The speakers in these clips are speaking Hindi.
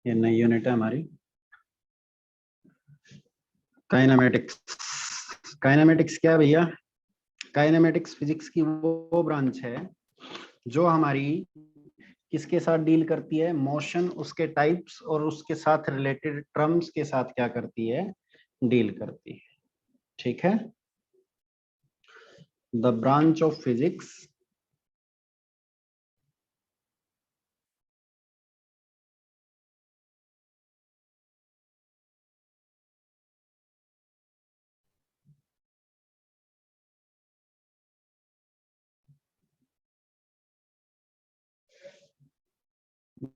ये नई यूनिट है हमारी काइनेमेटिक्स। काइनेमेटिक्स क्या है भैया? काइनेमेटिक्स फिजिक्स की वो ब्रांच है जो हमारी किसके साथ डील करती है? मोशन, उसके टाइप्स और उसके साथ रिलेटेड टर्म्स के साथ क्या करती है? डील करती है। ठीक है। The branch of physics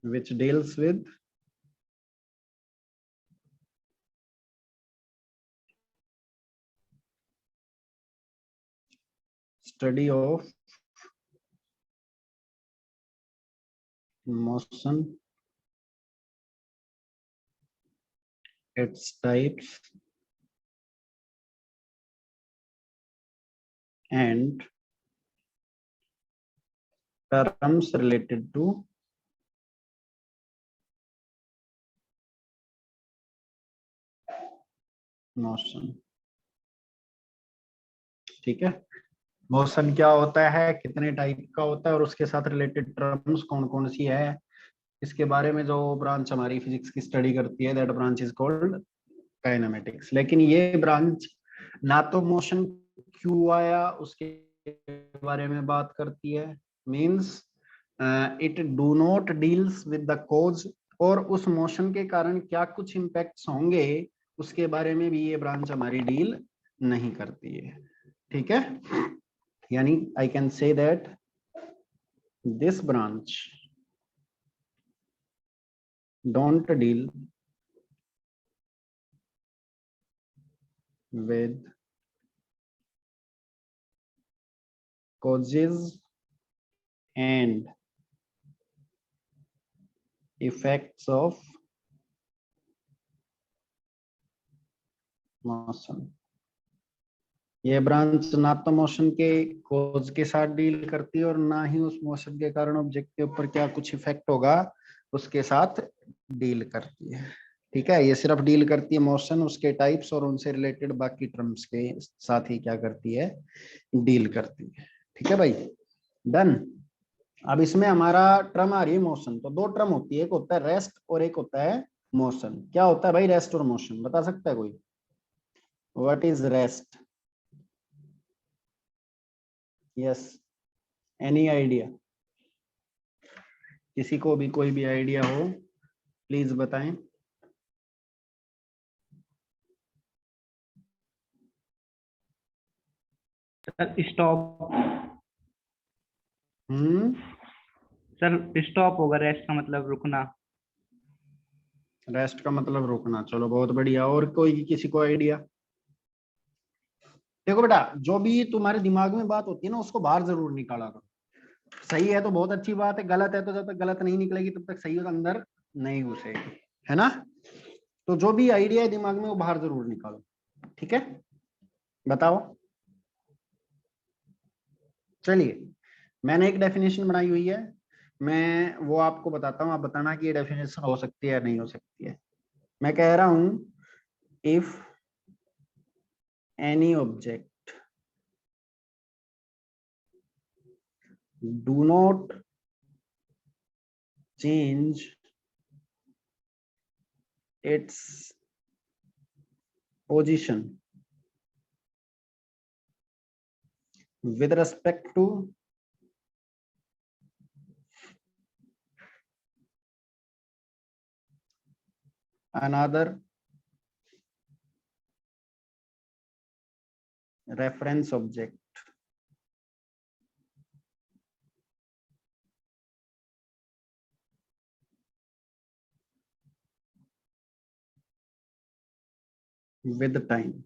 which deals with study of motion, its types and terms related to motion। ठीक है। मोशन क्या होता है, कितने टाइप का होता है और उसके साथ रिलेटेड टर्म्स कौन कौन सी है, इसके बारे में जो ब्रांच हमारी फिजिक्स की स्टडी करती है, that branch is called kinematics. लेकिन ये ब्रांच ना तो मोशन क्यों आया उसके बारे में बात करती है, means it do not deals with the cause, और उस मोशन के कारण क्या कुछ इम्पैक्ट्स होंगे उसके बारे में भी ये ब्रांच हमारी डील नहीं करती है। ठीक है। यानी I can say that this branch don't deal with causes and effects of motion। ये ब्रांच ना तो मोशन के कोज के साथ डील करती है और ना ही उस मोशन के कारण ऑब्जेक्ट के ऊपर क्या कुछ इफेक्ट होगा उसके साथ डील करती है। ठीक है। ये सिर्फ डील करती है मोशन, उसके टाइप्स और उनसे रिलेटेड बाकी टर्म्स के साथ ही क्या करती है? डील करती है। ठीक है भाई, डन। अब इसमें हमारा टर्म आ रही है मोशन। तो दो टर्म होती है, एक होता है रेस्ट और एक होता है मोशन। क्या होता है भाई रेस्ट और मोशन, बता सकता है कोई? What is rest? Yes, any idea? किसी को भी कोई भी आइडिया हो प्लीज बताएं। Sir stop. सर स्टॉप होगा, रेस्ट का मतलब रुकना। रेस्ट का मतलब रुकना, चलो बहुत बढ़िया। और कोई किसी को आइडिया? देखो बेटा, जो भी तुम्हारे दिमाग में बात होती है ना उसको बाहर जरूर निकाला करो। सही है तो बहुत अच्छी बात है, गलत है तो जब तक गलत नहीं निकलेगी तब तक सही अंदर नहीं घुसेगी, है ना? तो जो भी आइडिया है दिमाग में वो बाहर जरूर निकालो। ठीक है, बताओ। चलिए, मैंने एक डेफिनेशन बनाई हुई है, मैं वो आपको बताता हूँ, आप बताना कि ये डेफिनेशन हो सकती है या नहीं हो सकती है। मैं कह रहा हूं if any object do not change its position with respect to another reference object, with time,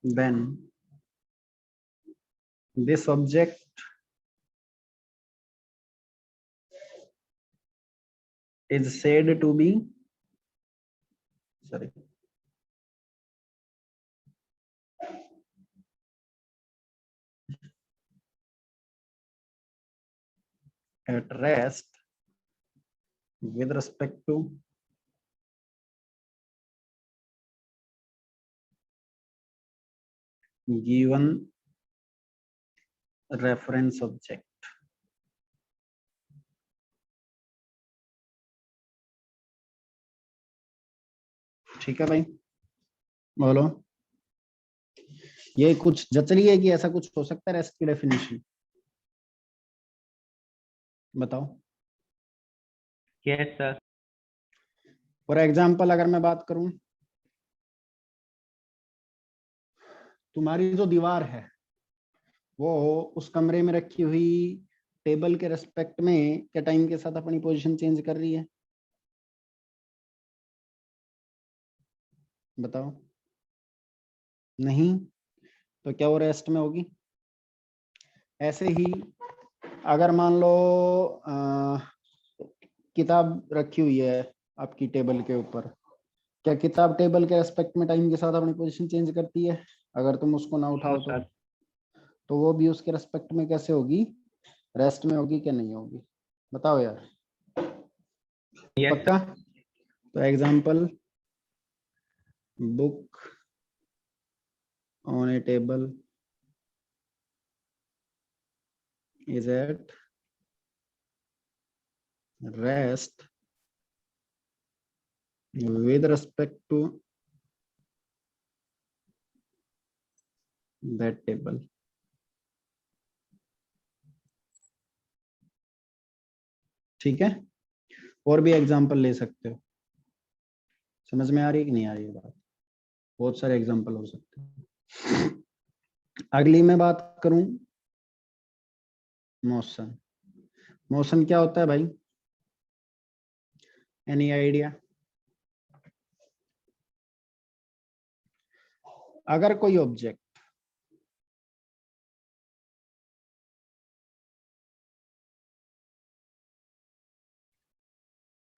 then this object is said to be, sorry, at rest with respect to given reference object. ठीक है भाई, बोलो ये कुछ जच रही है कि ऐसा कुछ हो सकता है रेस्ट की डेफिनेशन? बताओ। Yes sir. फॉर एग्जाम्पल अगर मैं बात करूं, तुम्हारी जो दीवार है वो उस कमरे में रखी हुई टेबल के रेस्पेक्ट में क्या टाइम के साथ अपनी पोजीशन चेंज कर रही है? बताओ। नहीं, तो क्या वो रेस्ट में होगी? ऐसे ही अगर मान लो किताब रखी हुई है आपकी टेबल के ऊपर, क्या किताब टेबल के रेस्पेक्ट में टाइम के साथ अपनी पोजीशन चेंज करती है अगर तुम उसको ना नो उठाओ सर। तो वो भी उसके रेस्पेक्ट में कैसे होगी? रेस्ट में होगी क्या नहीं होगी? बताओ यार। यस पक्का? तो example, book on A table is at rest with respect to that table. ठीक है, और भी एग्जांपल ले सकते हो। समझ में आ रही है कि नहीं आ रही है बात? बहुत सारे एग्जांपल हो सकते हैं। अगली मैं बात करूं, मोशन। मोशन क्या होता है भाई? Any idea? अगर कोई object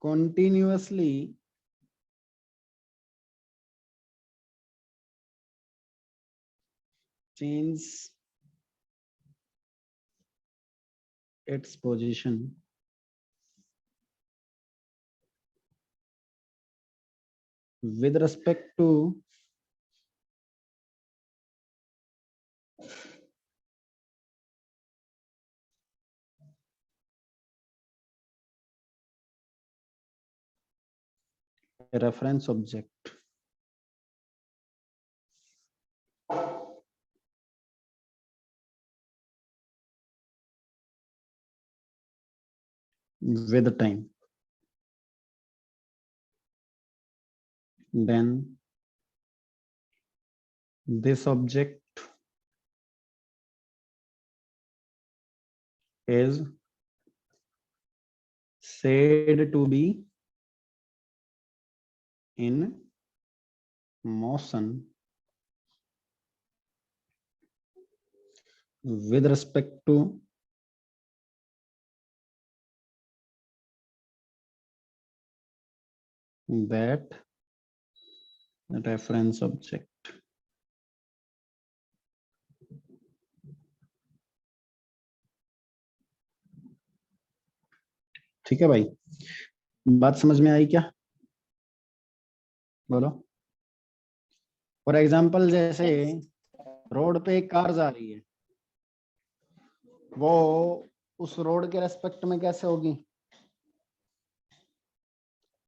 continuously change its position with respect to a reference object with time, then this object is said to be in motion with respect to that reference object. ठीक है भाई, बात समझ में आई क्या? बोलो। फॉर एग्जाम्पल जैसे रोड पे एक कार जा रही है, वो उस रोड के रेस्पेक्ट में कैसे होगी?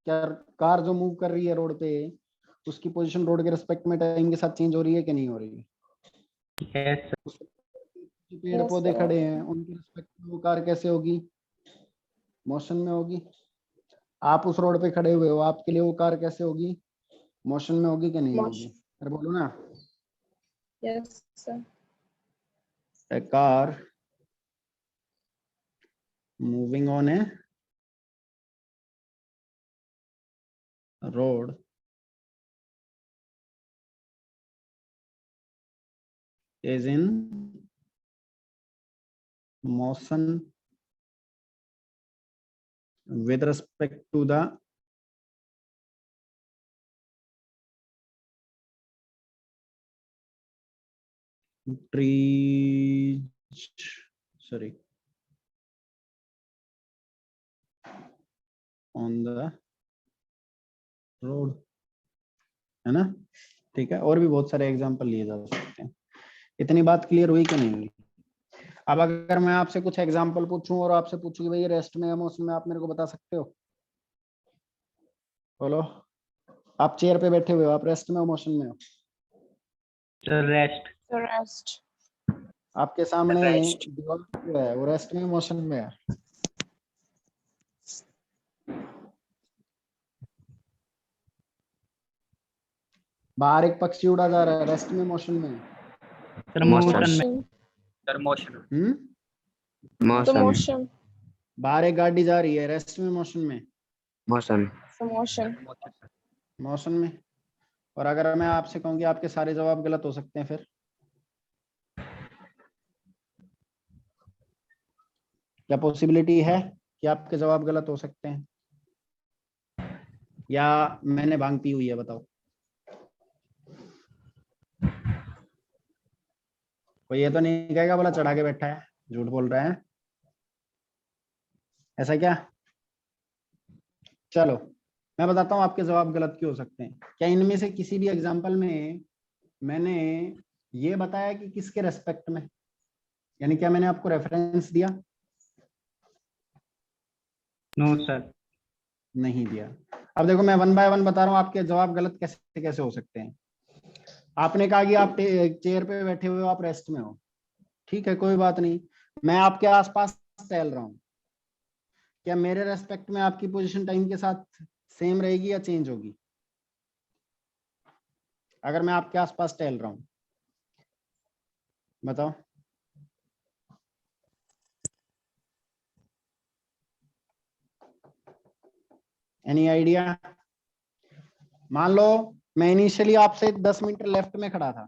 क्या कार जो मूव कर रही है रोड पे, उसकी पोजीशन रोड के रेस्पेक्ट में टाइम के साथ चेंज हो रही है कि नहीं हो रही है? Yes sir. पेड़ पौधे खड़े हैं उनके रेस्पेक्ट में वो कार कैसे होगी? मोशन में होगी। आप उस रोड पे खड़े हुए हो, आपके लिए वो कार कैसे होगी? मोशन में होगी कि नहीं होगी? अरे बोलो ना। Yes sir. A car moving on a road is in motion with respect to the tree, sorry, on the road, है ना? ठीक है, और भी बहुत सारे एग्जांपल लिए जा सकते हैं। इतनी बात क्लियर हुई कि नहीं हुई? अब अगर मैं आपसे कुछ एग्जांपल पूछूं और आपसे पूछूं कि भाई रेस्ट में या मोशन में, आप मेरे को बता सकते हो? बोलो। आप चेयर पे बैठे हुए हो, आप रेस्ट में हो मोशन में हो? Sir rest. The rest. आपके सामने Rest. दीवार जो है वो रेस्ट में मोशन में है? बाहर एक पक्षी उड़ा जा रहा है, रेस्ट में मोशन में है? सर मोशन में। Motion. Sir motion The motion motion. बाहर एक गाड़ी जा रही है, रेस्ट में मोशन में? Motion The motion. मोशन में। और अगर मैं आपसे कहूँ कि आपके सारे जवाब गलत हो सकते हैं, फिर क्या पॉसिबिलिटी है कि आपके जवाब गलत हो सकते हैं, या मैंने भांग पी हुई है? बताओ। कोई ये तो नहीं कहेगा बोला चढ़ा के बैठा है, झूठ बोल रहा है, ऐसा क्या? चलो मैं बताता हूँ आपके जवाब गलत क्यों हो सकते हैं। क्या इनमें से किसी भी एग्जांपल में मैंने ये बताया कि किसके रेस्पेक्ट में, यानी क्या मैंने आपको रेफरेंस दिया? No sir. नहीं दिया। अब देखो मैं वन बाय वन बता रहा हूँ, आपके जवाब गलत कैसे कैसे हो सकते हैं। आपने कहा कि आप चेयर पे बैठे हुए हो, आप रेस्ट में हो, ठीक है कोई बात नहीं, मैं आपके आसपास टहल रहा हूँ, क्या मेरे रेस्पेक्ट में आपकी पोजीशन टाइम के साथ सेम रहेगी या चेंज होगी? अगर मैं आपके आसपास टहल रहा हूँ, बताओ। Any idea? मान लो मैं इनिशियली आपसे 10 मीटर लेफ्ट में खड़ा था,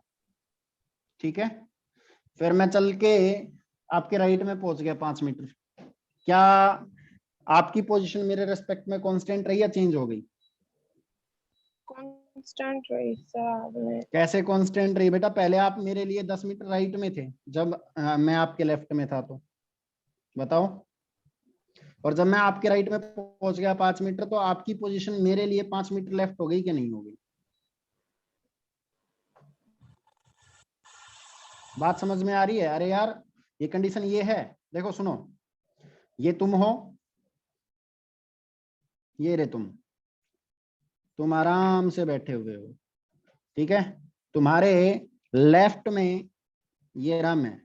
ठीक है, फिर मैं चल के आपके राइट में पहुंच गया 5 मीटर, क्या आपकी पोजीशन मेरे रेस्पेक्ट में कांस्टेंट रही या चेंज हो गई? Constant rate, sir. कैसे कांस्टेंट रही बेटा? पहले आप मेरे लिए 10 मीटर राइट में थे जब मैं आपके लेफ्ट में था, तो बताओ। और जब मैं आपके राइट में पहुंच गया 5 मीटर, तो आपकी पोजीशन मेरे लिए 5 मीटर लेफ्ट हो गई कि नहीं हो गई? बात समझ में आ रही है? अरे यार ये कंडीशन ये है, देखो सुनो, ये तुम हो, ये रे तुम आराम से बैठे हुए हो, ठीक है, तुम्हारे लेफ्ट में ये रम है,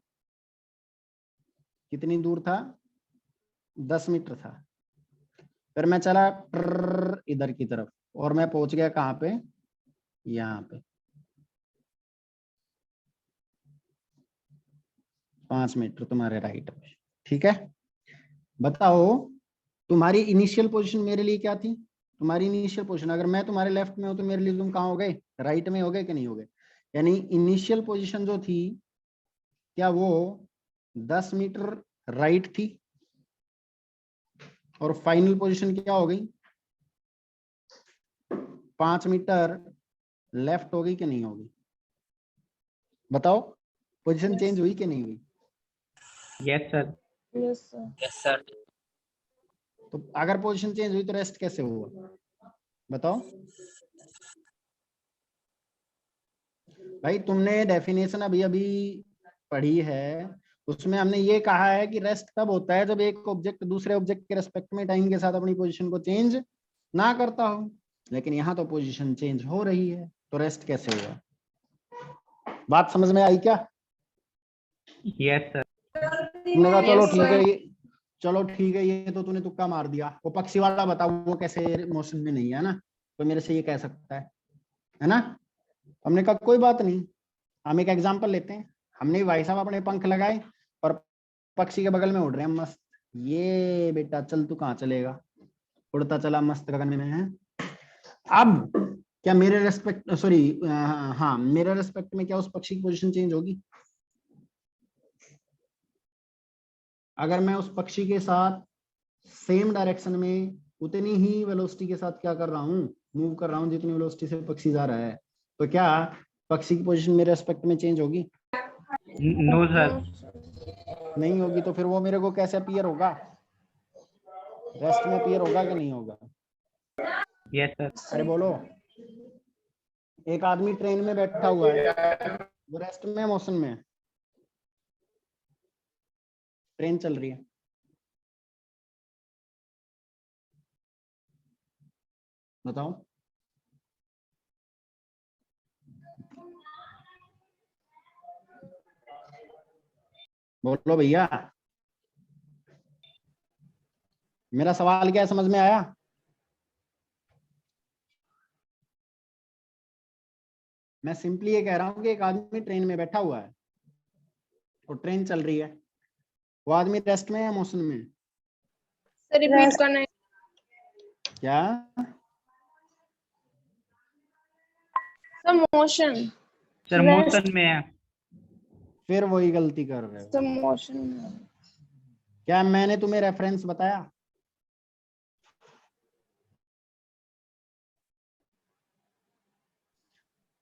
कितनी दूर था? 10 मीटर था। फिर मैं चला इधर की तरफ और मैं पहुंच गया कहाँ पे? यहाँ पे 5 मीटर तुम्हारे राइट में, ठीक है। बताओ तुम्हारी इनिशियल पोजीशन मेरे लिए क्या थी? तुम्हारी इनिशियल पोजीशन, अगर मैं तुम्हारे लेफ्ट में हूं तो मेरे लिए तुम कहाँ हो गए? राइट में हो गए कि नहीं हो गए? यानी इनिशियल पोजीशन जो थी, क्या वो 10 मीटर राइट थी? और फाइनल पोजीशन क्या हो गई? 5 मीटर लेफ्ट हो गई कि नहीं होगी? बताओ, पोजीशन Yes. चेंज हुई कि नहीं हुई? Yes sir. Yes, sir. Yes sir तो अगर पोजीशन चेंज हुई तो रेस्ट कैसे हुआ? बताओ भाई। तुमने डेफिनेशन अभी अभी पढ़ी है, उसमें हमने ये कहा है कि रेस्ट तब होता है जब एक ऑब्जेक्ट दूसरे ऑब्जेक्ट के रेस्पेक्ट में टाइम के साथ अपनी पोजीशन को चेंज ना करता हो, लेकिन यहाँ तो पोजीशन चेंज हो रही है, तो रेस्ट कैसे हुआ? बात समझ में आई क्या? Yes sir. तुमने कहा चलो Yes, ठीक है, sir. ये चलो ठीक है, ये तो तूने तुक्का मार दिया, वो पक्षी वाला बताओ वो कैसे मोशन में नहीं है ना, तो मेरे से ये कह सकता है ना? हमने कहा कोई बात नहीं, हम एक एग्जांपल लेते हैं। हमने भाई साहब अपने पंख लगाए और पक्षी के बगल में उड़ रहे हैं मस्त, ये बेटा चल तू कहाँ चलेगा, उड़ता चला मस्त गगन में है। अब क्या मेरे रेस्पेक्ट, सॉरी हाँ मेरे रेस्पेक्ट में क्या उस पक्षी की पोजीशन चेंज होगी? अगर मैं उस पक्षी के साथ सेम डायरेक्शन में उतनी ही वेलोसिटी के साथ क्या कर रहा हूँ, मूव कर रहा हूँ जितनी वेलोसिटी से पक्षी जा रहा है, तो क्या पक्षी की पोजीशन मेरे रेस्पेक्ट में चेंज होगी? No sir. नहीं होगी। तो फिर वो मेरे को कैसे अपीयर होगा? रेस्ट में अपीयर होगा कि नहीं होगा? Yes sir. अरे बोलो। एक आदमी ट्रेन में बैठा हुआ है, वो रेस्ट में मोशन में है? ट्रेन चल रही है, बताओ। बोलो भैया, मेरा सवाल क्या है, समझ में आया? मैं सिंपली ये कह रहा हूं कि एक आदमी ट्रेन में बैठा हुआ है और ट्रेन चल रही है, वो आदमी रेस्ट में या मोशन में है? सर रिपीट करना है। क्या? Sir motion. सर मोशन में है। फिर वही गलती कर रहे हो। Sir motion. क्या मैंने तुम्हें रेफरेंस बताया?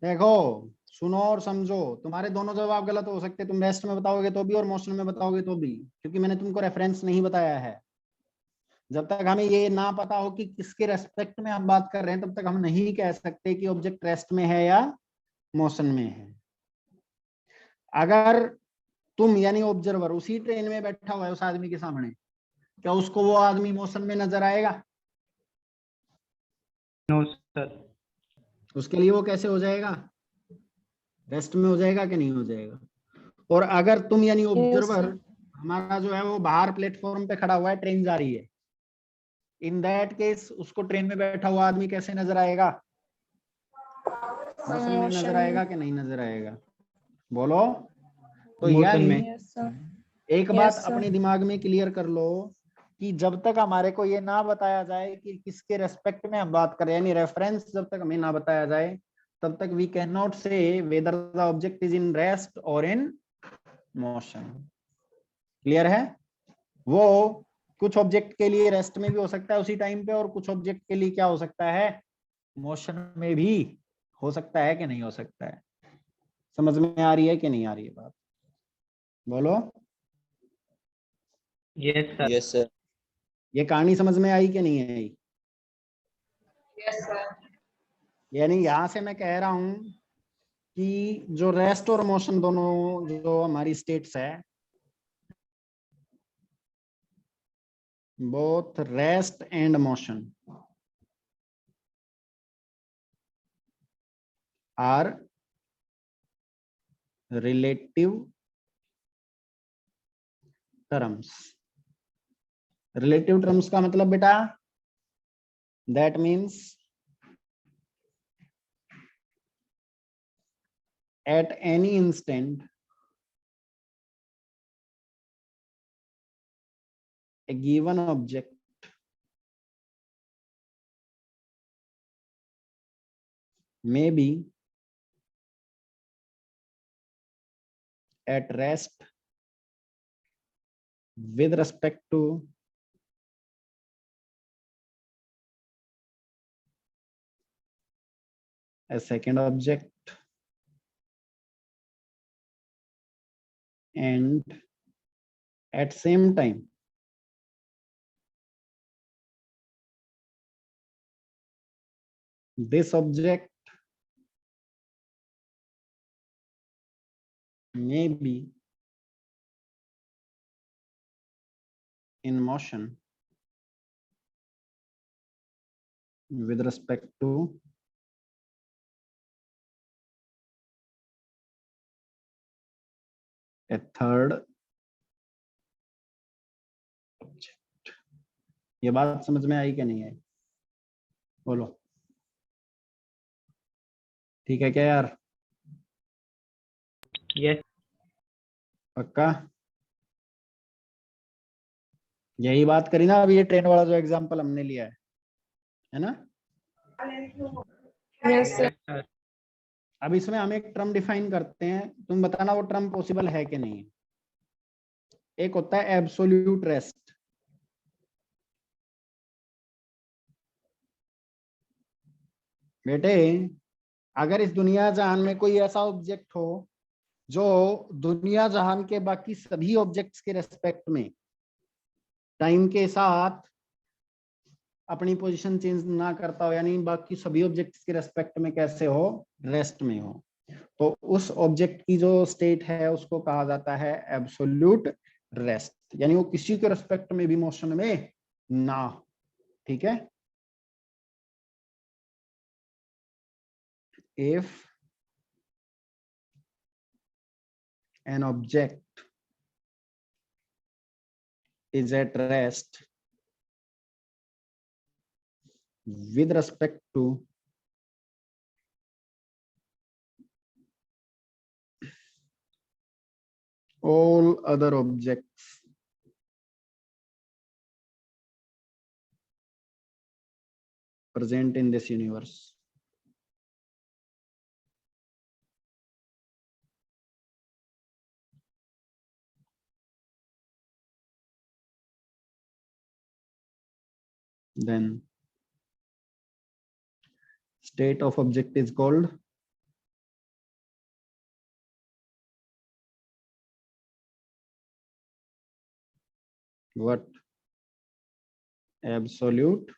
देखो, सुनो और समझो, तुम्हारे दोनों जवाब गलत हो सकते, तुम रेस्ट में बताओगे तो भी और मोशन में बताओगे तो भी, क्योंकि मैंने तुमको रेफरेंस नहीं बताया है। जब तक हमें ये ना पता हो कि किसके रेस्पेक्ट में हम बात कर रहे हैं, तब तक हम नहीं कह सकते कि ऑब्जेक्ट रेस्ट में है या मोशन में है। अगर तुम यानी ऑब्जर्वर उसी ट्रेन में बैठा हुआ है उस आदमी के सामने, क्या उसको वो आदमी मोशन में नजर आएगा? No sir. उसके लिए वो कैसे हो जाएगा? रेस्ट में हो जाएगा कि नहीं हो जाएगा? और अगर तुम यानी ऑब्जर्वर, हमारा जो है वो बाहर प्लेटफॉर्म पे खड़ा हुआ है, ट्रेन जा रही है, इन दैट केस उसको ट्रेन में बैठा हुआ आदमी कैसे नजर आएगा? मोशन में नजर आएगा कि नहीं नजर आएगा? बोलो। तो मोशन यानी में। Yes sir. एक Yes, बात sir. अपने दिमाग में क्लियर कर लो कि जब तक हमारे को ये ना बताया जाए कि किसके रेस्पेक्ट में हम बात कर रहे हैं, यानी रेफरेंस जब तक हमें ना बताया जाए, तब तक वी कैन नॉट से whether the object is in rest और इन मोशन। क्लियर है? वो कुछ ऑब्जेक्ट के लिए रेस्ट में भी हो सकता है उसी टाइम पे, और कुछ ऑब्जेक्ट के लिए क्या हो सकता है, मोशन में भी हो सकता है कि नहीं हो सकता है। समझ में आ रही है कि नहीं आ रही है बात? बोलो। Yes sir. Yes, sir. ये कहानी समझ में आई कि नहीं आई? Yes sir. यानी यहां से मैं कह रहा हूं कि जो रेस्ट और मोशन दोनों जो हमारी स्टेट्स है, both rest and motion are relative terms. Relative terms का मतलब बेटा, that means at any instant a given object may be at rest with respect to a second object and at same time this object may be in motion with respect to a third object। ये बात समझ में आई कि नहीं आई? बोलो। ठीक है क्या यार? यस। पक्का? यही बात करी ना अभी, ये ट्रेन वाला जो एग्जांपल हमने लिया है ना? Yes sir. सर। अब इसमें हम एक टर्म डिफाइन करते हैं, तुम बताना वो टर्म पॉसिबल है कि नहीं। एक होता है एब्सोल्यूट रेस्ट। बेटे, अगर इस दुनिया जहान में कोई ऐसा ऑब्जेक्ट हो जो दुनिया जहान के बाकी सभी ऑब्जेक्ट्स के रेस्पेक्ट में टाइम के साथ अपनी पोजीशन चेंज ना करता हो, यानी बाकी सभी ऑब्जेक्ट्स के रेस्पेक्ट में कैसे हो, रेस्ट में हो, तो उस ऑब्जेक्ट की जो स्टेट है उसको कहा जाता है एब्सोल्यूट रेस्ट, यानी वो किसी के रेस्पेक्ट में भी मोशन में ना हो। ठीक है, if an object is at rest with respect to all other objects present in this universe, then state of object is called what? Absolute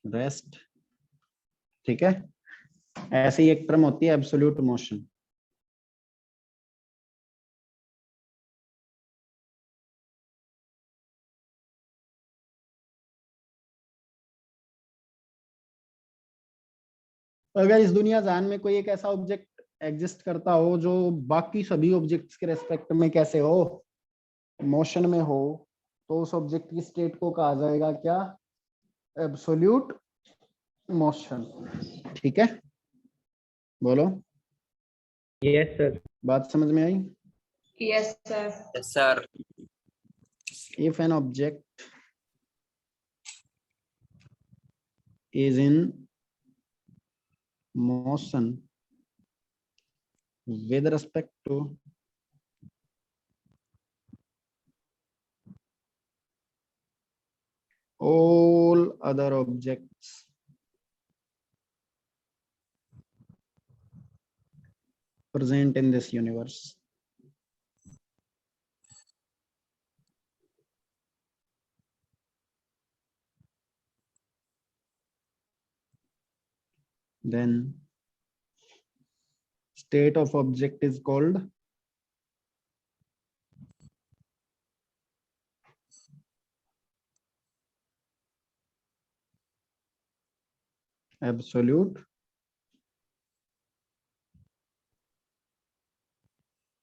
rest। ठीक है, ऐसे ही एक टर्म होती है एब्सोल्यूट मोशन। अगर इस दुनिया जान में कोई एक ऐसा ऑब्जेक्ट एग्जिस्ट करता हो जो बाकी सभी ऑब्जेक्ट्स के रेस्पेक्ट में कैसे हो, मोशन में हो, तो उस ऑब्जेक्ट की स्टेट को कहा जाएगा क्या, एब्सोल्यूट मोशन। ठीक है, बोलो, यस सर। बात समझ में आई? Yes, sir. Yes, sir. If an object is in motion with respect to all other objects present in this universe, then state of object is called absolute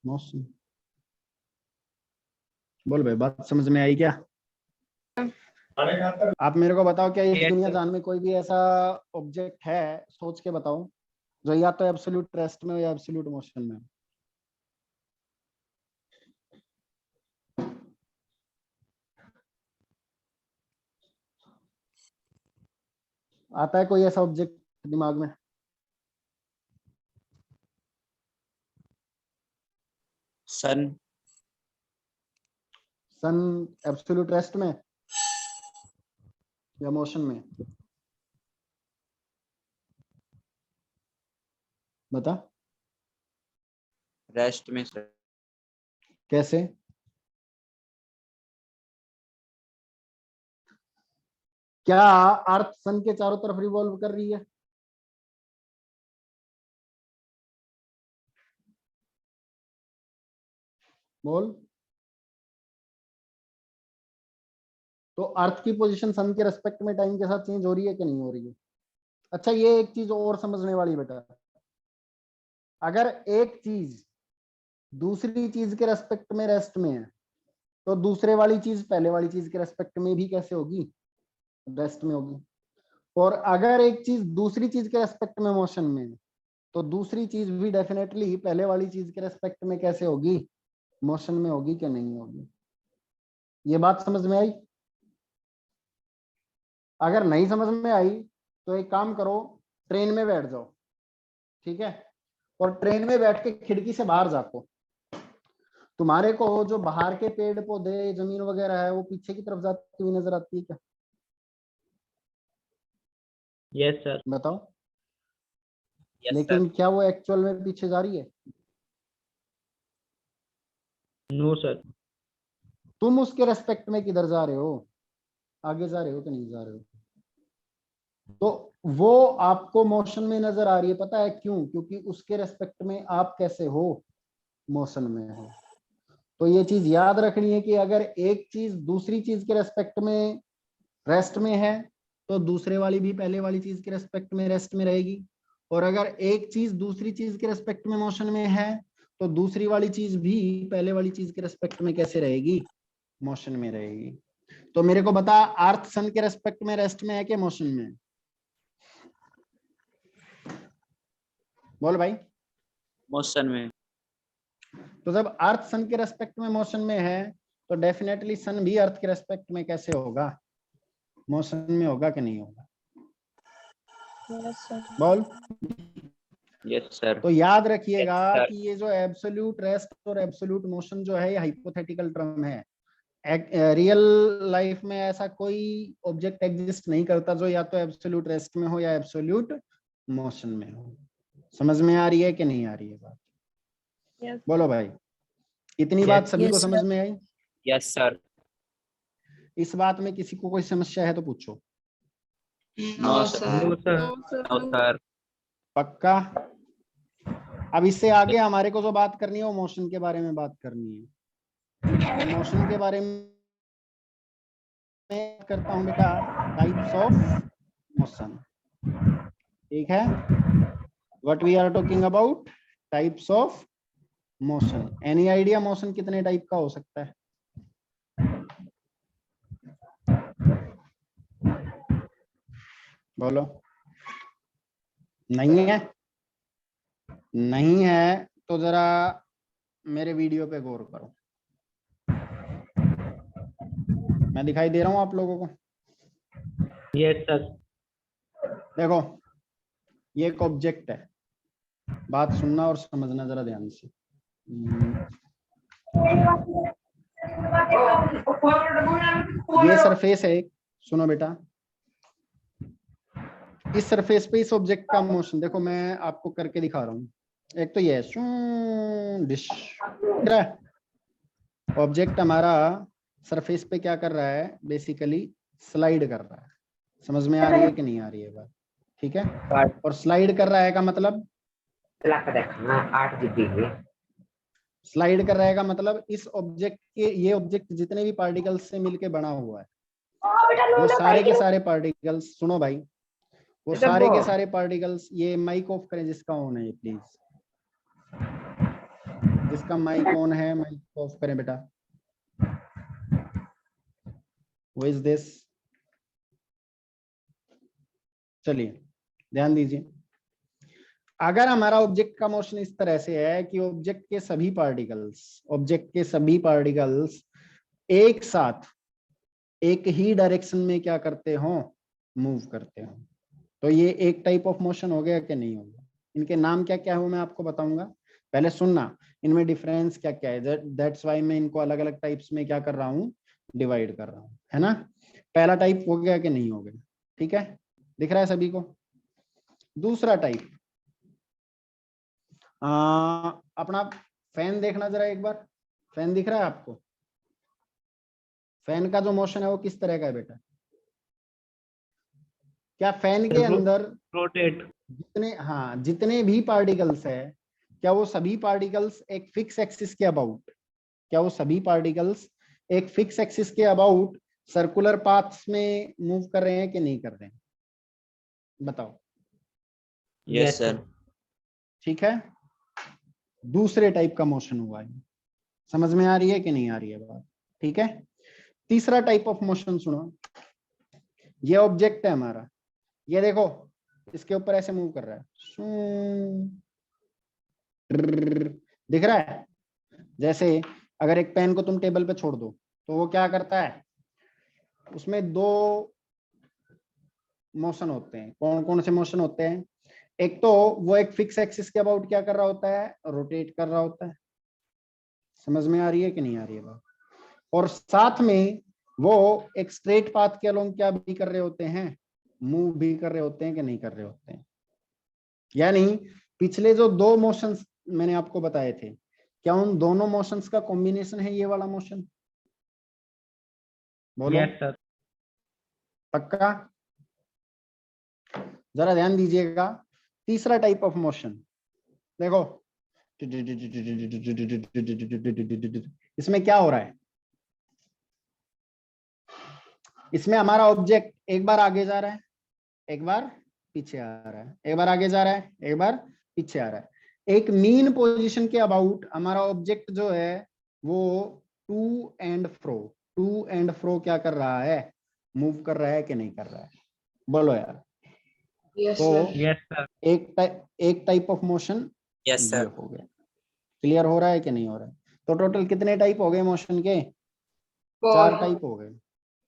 motion. बोल भाई, बात समझ में आई क्या? आप मेरे को बताओ, क्या इस Yes, दुनिया sir. जान में कोई भी ऐसा ऑब्जेक्ट है, सोच के बताओ, जो या तो एब्सोल्यूट रेस्ट में हो या एब्सोल्यूट मोशन में हो? आता है कोई ऐसा ऑब्जेक्ट दिमाग में? Sun. सन एब्सोल्यूट रेस्ट में या मोशन में? बता Rest में sir. कैसे? क्या अर्थ सन के चारों तरफ रिवॉल्व कर रही है? बोल। तो अर्थ की पोजीशन सन के रेस्पेक्ट में टाइम के साथ चेंज हो रही है कि नहीं हो रही है? अच्छा, ये एक चीज और समझने वाली बेटा, अगर एक चीज दूसरी चीज के रेस्पेक्ट में रेस्ट में है, तो दूसरे वाली चीज पहले वाली चीज के रेस्पेक्ट में भी कैसे होगी, रेस्ट में होगी। और अगर एक चीज दूसरी चीज के रेस्पेक्ट में मोशन में है, तो दूसरी चीज भी डेफिनेटली पहले वाली चीज के रेस्पेक्ट में कैसे होगी, मोशन में होगी कि नहीं होगी। ये बात समझ में आई? अगर नहीं समझ में आई तो एक काम करो, ट्रेन में बैठ जाओ, ठीक है, और ट्रेन में बैठ के खिड़की से बाहर झांको। तुम्हारे को जो बाहर के पेड़ पौधे जमीन वगैरह है वो पीछे की तरफ जाती हुई नजर आती है क्या? Yes sir. बताओ। Yes, लेकिन sir. क्या वो एक्चुअल में पीछे जा रही है? No sir. तुम उसके रेस्पेक्ट में किधर जा रहे हो? आगे जा रहे हो कि नहीं जा रहे हो? तो वो आपको मोशन में नजर आ रही है, पता है क्यों? क्योंकि उसके रेस्पेक्ट में आप कैसे हो, मोशन में हो। तो ये चीज याद रखनी है कि अगर एक चीज दूसरी चीज के रेस्पेक्ट में रेस्ट में है तो दूसरे वाली भी पहले वाली चीज के रेस्पेक्ट में रेस्ट में रहेगी, और अगर एक चीज दूसरी चीज के रेस्पेक्ट में मोशन में है तो दूसरी वाली चीज भी पहले वाली चीज के रेस्पेक्ट में कैसे रहेगी, मोशन में रहेगी। तो मेरे को बता, अर्थ सन के रेस्पेक्ट में रेस्ट में है कि मोशन में? बोल भाई। मोशन में। तो जब अर्थ सन के रेस्पेक्ट में मोशन में है तो डेफिनेटली सन भी अर्थ के रेस्पेक्ट में कैसे होगा, मोशन में होगा कि नहीं होगा? Yes, sir. बोल। Yes sir. तो याद रखिएगा Yes, sir. कि ये जो एब्सोल्यूट रेस्ट और एब्सोल्यूट मोशन जो है ये हाइपोथेटिकल टर्म है। रियल लाइफ में ऐसा कोई ऑब्जेक्ट एग्जिस्ट नहीं करता जो या तो एब्सोल्यूट रेस्ट में हो या एब्सोल्यूट मोशन में हो। समझ में आ रही है कि नहीं आ रही है बात? Yes. बोलो भाई, इतनी Yes. बात सभी को Yes, समझ sir. में आई? Yes sir. इस बात में किसी को कोई समस्या है तो पूछो। No No, sir. sir. No, sir. No, sir. No sir. पक्का? अब इससे आगे हमारे को जो बात करनी है वो मोशन के बारे में बात करनी है। मोशन के बारे में मैं करता हूं बेटा, टाइप्स ऑफ मोशन। ठीक है, what we are talking about, types of motion. Any idea motion कितने टाइप का हो सकता है? बोलो। नहीं है? नहीं है तो जरा मेरे वीडियो पे गौर करो। मैं दिखाई दे रहा हूं आप लोगों को? Yes, sir. देखो, ये एक ऑब्जेक्ट है, बात सुनना और समझना जरा ध्यान से। ये सरफेस है एक, सुनो बेटा, इस सरफेस पे इस ऑब्जेक्ट का मोशन देखो, मैं आपको करके दिखा रहा हूँ। एक तो ये डिश, ऑब्जेक्ट हमारा सरफेस पे क्या कर रहा है, बेसिकली स्लाइड कर रहा है। समझ में आ रही है कि नहीं आ रही है बात? ठीक है, और स्लाइड कर रहा है का मतलब, स्लाइड कर रहा है का मतलब इस ऑब्जेक्ट के, ये ऑब्जेक्ट जितने भी पार्टिकल्स से मिलके बना हुआ है वो सारे के सारे पार्टिकल्स, सुनो भाई, वो सारे के सारे पार्टिकल्स, ये माइक ऑफ करें जिसका ऑन है ये प्लीज, जिसका माइक ऑन है माइक ऑफ करें बेटा। Who is this? चलिए ध्यान दीजिए, अगर हमारा ऑब्जेक्ट का मोशन इस तरह से है कि ऑब्जेक्ट के सभी पार्टिकल्स एक साथ एक ही डायरेक्शन में क्या करते हो, मूव करते हो, तो ये एक टाइप ऑफ मोशन हो गया कि नहीं होगा? इनके नाम क्या क्या है वो मैं आपको बताऊंगा, पहले सुनना इनमें डिफरेंस क्या क्या है। दैट्स वाई मैं इनको अलग अलग टाइप्स में क्या कर रहा हूँ, डिवाइड कर रहा हूँ, है ना। पहला टाइप हो गया कि नहीं हो गया? ठीक है, दिख रहा है सभी को? दूसरा टाइप, अपना फैन देखना जरा एक बार, फैन दिख रहा है आपको? फैन का जो मोशन है वो किस तरह का है बेटा? क्या फैन के अंदर Rotate. जितने भी पार्टिकल्स है, क्या वो सभी पार्टिकल्स एक फिक्स एक्सिस के अबाउट, क्या वो सभी पार्टिकल्स एक फिक्स एक्सिस के अबाउट सर्कुलर पाथ्स में मूव कर रहे हैं कि नहीं कर रहे हैं? बताओ। Yes sir. ठीक है, दूसरे टाइप का मोशन हुआ है, समझ में आ रही है कि नहीं आ रही है बात? ठीक है, तीसरा टाइप ऑफ मोशन सुनो, ये ऑब्जेक्ट है हमारा, ये देखो इसके ऊपर ऐसे मूव कर रहा है, दिख रहा है? जैसे अगर एक पेन को तुम टेबल पे छोड़ दो तो वो क्या करता है, उसमें दो मोशन होते हैं। कौन कौन से मोशन होते हैं? एक तो वो एक फिक्स एक्सिस के अबाउट क्या कर रहा होता है, रोटेट कर रहा होता है। समझ में आ रही है कि नहीं आ रही है बात? और साथ में वो एक स्ट्रेट पाथ के अलोंग क्या भी कर रहे होते हैं, मूव भी कर रहे होते हैं कि नहीं कर रहे होते हैं। यानी पिछले जो दो मोशंस मैंने आपको बताए थे, क्या उन दोनों मोशंस का कॉम्बिनेशन है ये वाला मोशन? बोलो। Yes, sir. पक्का? जरा ध्यान दीजिएगा। तीसरा टाइप ऑफ मोशन देखो, इसमें क्या हो रहा है? इसमें हमारा ऑब्जेक्ट एक बार आगे जा रहा है, एक बार पीछे आ रहा है, एक बार आगे जा रहा है, एक बार पीछे आ रहा है। एक मीन पोजीशन के अबाउट हमारा ऑब्जेक्ट जो है वो टू एंड फ्रो क्या कर रहा है? मूव कर रहा है कि नहीं कर रहा है? बोलो यार। Yes, तो sir. Yes sir. एक टाइप ऑफ मोशन Yes, ये sir. हो गया। क्लियर हो रहा है कि नहीं हो रहा है? तो टोटल कितने टाइप हो गए मोशन के? 4 टाइप हो गए,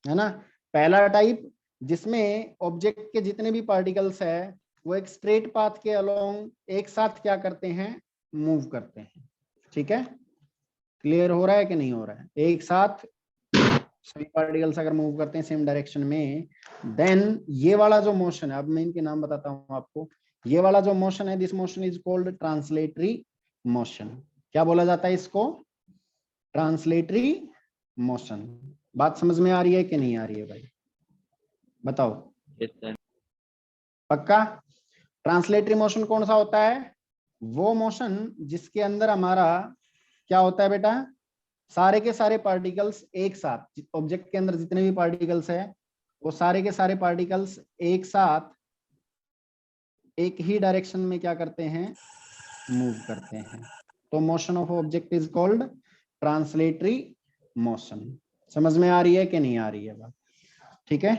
है ना। पहला टाइप जिसमें ऑब्जेक्ट के जितने भी पार्टिकल्स है वो एक स्ट्रेट पाथ के अलोंग एक साथ क्या करते हैं? मूव करते हैं। ठीक है, क्लियर हो रहा है कि नहीं हो रहा है? एक साथ सभी पार्टिकल्स अगर मूव करते हैं सेम डायरेक्शन में, देन ये वाला जो मोशन है, अब मैं इनके नाम बताता हूं आपको। ये वाला जो मोशन है, this motion is called translatory motion. क्या बोला जाता है इसको? Translatory motion. बात समझ में आ रही है कि नहीं आ रही है भाई? बताओ। Yes, sir. पक्का? ट्रांसलेटरी मोशन कौन सा होता है? वो मोशन जिसके अंदर हमारा क्या होता है बेटा? सारे के सारे पार्टिकल्स एक साथ, ऑब्जेक्ट के अंदर जितने भी पार्टिकल्स है वो सारे के सारे पार्टिकल्स एक साथ एक ही डायरेक्शन में क्या करते हैं? मूव करते हैं। तो motion of object is called translatory motion. समझ में आ रही है कि नहीं आ रही है बात? ठीक है।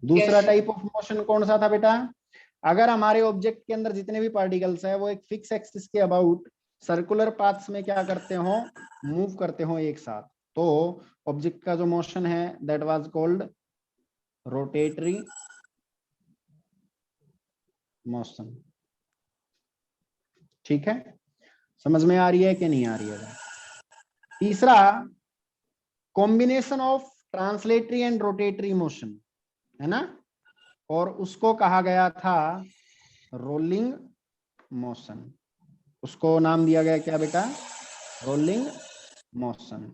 दूसरा टाइप ऑफ मोशन कौन सा था बेटा? अगर हमारे ऑब्जेक्ट के अंदर जितने भी पार्टिकल्स है वो एक फिक्स एक्सिस के अबाउट सर्कुलर पाथ्स में क्या करते हो? मूव करते हो एक साथ, तो ऑब्जेक्ट का जो मोशन है that was called rotatory motion. ठीक है, समझ में आ रही है कि नहीं आ रही है? तीसरा, combination of translatory and rotatory motion, है ना, और उसको कहा गया था रोलिंग मोशन। उसको नाम दिया गया क्या बेटा? Rolling motion.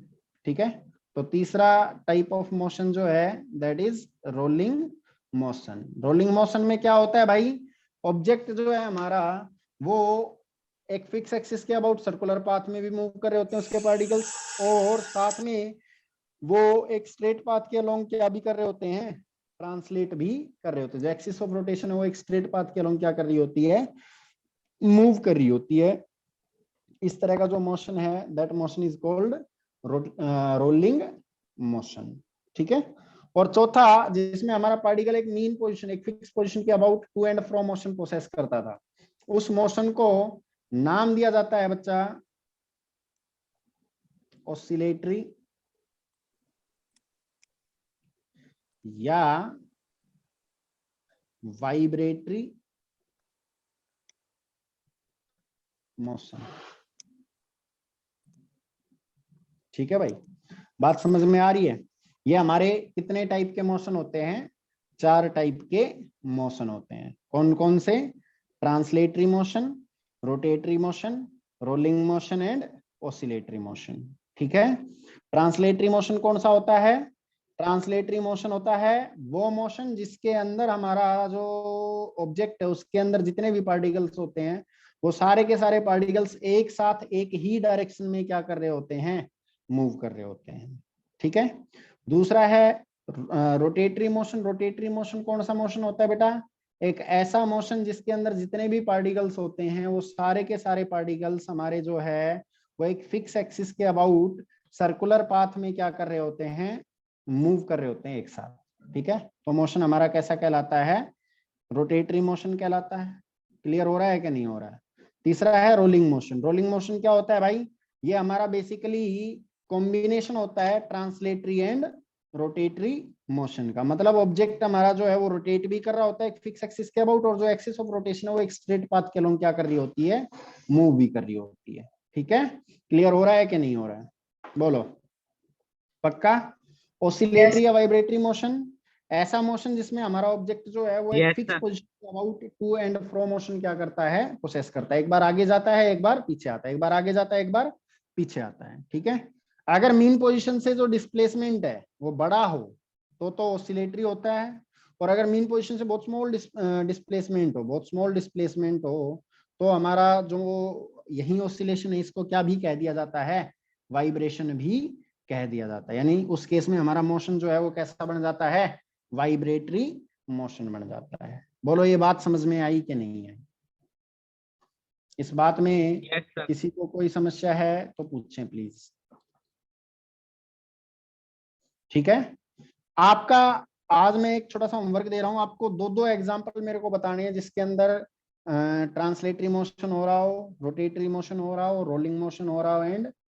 ठीक है, तो तीसरा टाइप ऑफ मोशन जो है that is rolling motion. Rolling motion में क्या होता है भाई? ऑब्जेक्ट जो है हमारा वो एक फिक्स एक्सिस के अबाउट सर्कुलर पाथ में भी मूव कर रहे होते हैं उसके पार्टिकल्स, और साथ में वो एक स्ट्रेट पाथ के अलोंग क्या भी कर रहे होते हैं? ट्रांसलेट भी कर रहे होते हैं। जो एक्सिस ऑफ रोटेशन है वो एक स्ट्रेट पाथ के अलोंग क्या कर रही होती है? मूव कर रही होती है। इस तरह का जो मोशन है that motion is called rolling motion. ठीक है, और चौथा जिसमें हमारा पार्टिकल एक मीन पोजीशन, एक फिक्स पोजीशन के about to and fro motion process करता था, उस मोशन को नाम दिया जाता है बच्चा ऑसिलेटरी या वाइब्रेटरी मोशन। ठीक है भाई, बात समझ में आ रही है? ये हमारे कितने टाइप के मोशन होते हैं? 4 टाइप के मोशन होते हैं। कौन कौन से? Translatory motion, rotatory motion, rolling motion and oscillatory motion. ठीक है, ट्रांसलेटरी मोशन कौन सा होता है? ट्रांसलेटरी मोशन होता है वो मोशन जिसके अंदर हमारा जो ऑब्जेक्ट है उसके अंदर जितने भी पार्टिकल्स होते हैं वो सारे के सारे पार्टिकल्स एक साथ एक ही डायरेक्शन में क्या कर रहे होते हैं? मूव कर रहे होते हैं। ठीक है, दूसरा है रोटेटरी मोशन। रोटेटरी मोशन कौन सा मोशन होता है बेटा? एक ऐसा मोशन जिसके अंदर जितने भी पार्टिकल्स होते हैं वो सारे के सारे पार्टिकल्स हमारे जो है वो एक फिक्स एक्सिस के अबाउट सर्कुलर पाथ में क्या कर रहे होते हैं? मूव कर रहे होते हैं एक साथ। ठीक है, तो मोशन हमारा कैसा कहलाता है? रोटेटरी मोशन कहलाता है। क्लियर हो रहा है कि नहीं हो रहा है? तीसरा है रोलिंग मोशन। रोलिंग मोशन क्या होता है भाई? ये हमारा बेसिकली कॉम्बिनेशन होता है ट्रांसलेटरी एंड रोटेटरी मोशन का। मतलब ऑब्जेक्ट हमारा जो है वो रोटेट भी कर रहा होता है एक फिक्स एक्सिस के अबाउट, और जो एक्सिस ऑफ रोटेशन है वो एक स्ट्रेट पाथ के अलोंग क्या कर रही होती है? मूव भी कर रही होती है। ठीक है, क्लियर हो रहा है कि नहीं हो रहा है? बोलो। पक्का? ऑसिलेटरी या वाइब्रेटरी मोशन, ऐसा मोशन जिसमें हमारा ऑब्जेक्ट जो है वो एक Yes, fix sir. Position about to and fro motion क्या करता है? प्रोसेस करता है। एक बार आगे जाता है, एक बार पीछे आता है, एक बार आगे जाता है, एक बार पीछे आता है। ठीक है, अगर मीन पोजीशन से जो डिस्प्लेसमेंट है वो बड़ा हो तो ऑसिलेटरी होता है, और अगर मीन पोजीशन से बहुत स्मॉल डिस्प्लेसमेंट हो, बहुत स्मॉल डिस्प्लेसमेंट हो, तो हमारा जो यही ऑसिलेशन है इसको क्या भी कह दिया जाता है, वाइब्रेशन भी कह दिया जाता है। यानी उस केस में हमारा मोशन जो है वो कैसा बन जाता है, वाइब्रेटरी मोशन बन जाता है। बोलो ये बात समझ में आई कि नहीं आई? इस बात में Yes, sir. किसी को कोई समस्या है तो पूछें प्लीज। ठीक है, आपका आज मैं एक छोटा सा होमवर्क दे रहा हूं आपको, दो एग्जांपल मेरे को बताने हैं जिसके अंदर ट्रांसलेटरी मोशन हो रहा हो, रोटेटरी मोशन हो रहा हो, रोलिंग मोशन हो रहा हो एंड